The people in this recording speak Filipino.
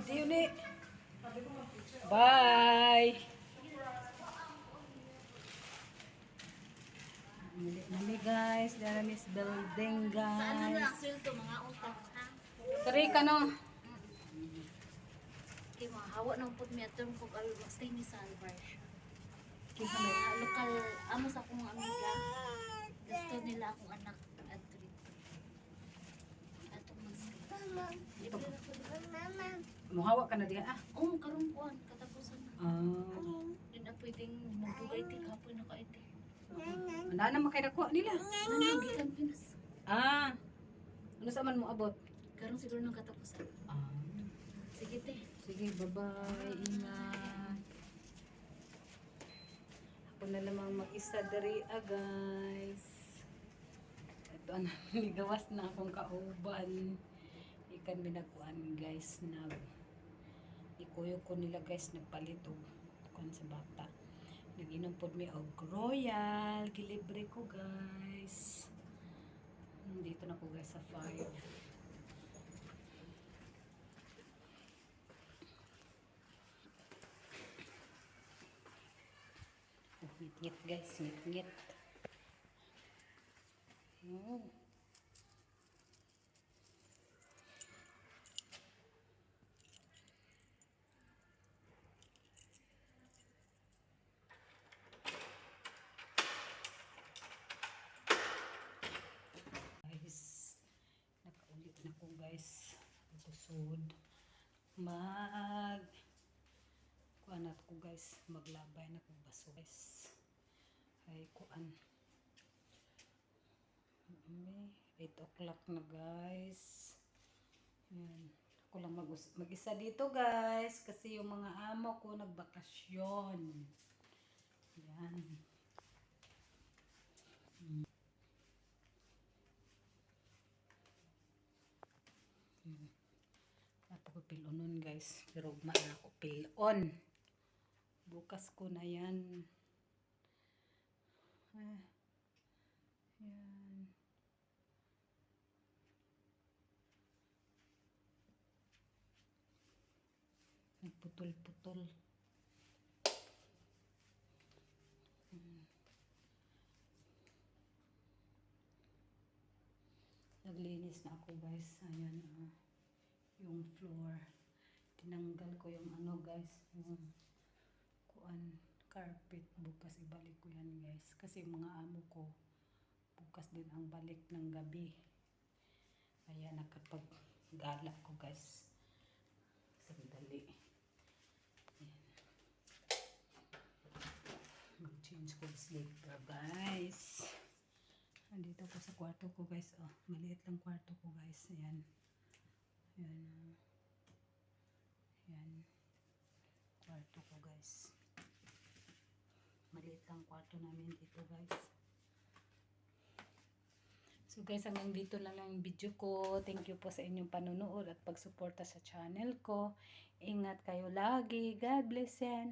See you ulit. Bye. Mali guys, there is building Saan na guys. ang to mga utak ha? Tari ka no. Kaya mga hawa ng put mi atong kog stay ni sa Alvarez. Kita Lokal amo sa akong amiga. Gusto nila akong anak at dito. Atong mas. Muhawa ka na diyan ah. Oh, karon kuan katapusan na. Di na pwedeng magdugay ti kapoy na kaiti. Ano na makaidakuha nila? Ano gikan Pinas? Ano sa man mo abot? Karon siguro nang katapusan. Sige te. Sige, bye-bye. Ingat. Ako na lamang mag-isa dari guys. Ito ang ligawas na akong kauban. Ikan binakuan guys na ikuyo ko nila guys nagpalit og kuan sa bata. Nag-inom pod mi og Royal, gilibre ko guys. Dito na ko guys sa 5. Ngit-ngit guys, ngit-ngit. Guys, nakaulit na ko guys. Kusod. Kuan at ko guys, maglabay na ko baso guys. Ay kuan. 8 o'clock na guys. Yan. Ako lang mag-isa dito guys kasi yung mga amo ko nagbakasyon. Yan. Ako pilonon guys, pero maan ako pilon. Bukas ko na yan. Yan. Nagputol-putol. Naglinis na ako guys. Ayan yung floor. Tinanggal ko yung ano guys, yung kuan carpet. Bukas ibalik ko yan guys. Kasi yung mga amo ko bukas din ang balik ng gabi. Kaya nakapag-gala ko guys. Sandali. Ayan. Mag-change ko sleeper guys. Andito ko sa kwarto ko guys. Oh, maliit lang kwarto ko guys. Ayan. Ayan. Ayan. Kwarto ko guys. Maliit lang kwarto namin dito guys. So guys, hanggang dito lang yung video ko. Thank you po sa inyong panonood at pagsuporta sa channel ko. Ingat kayo lagi. God bless yan.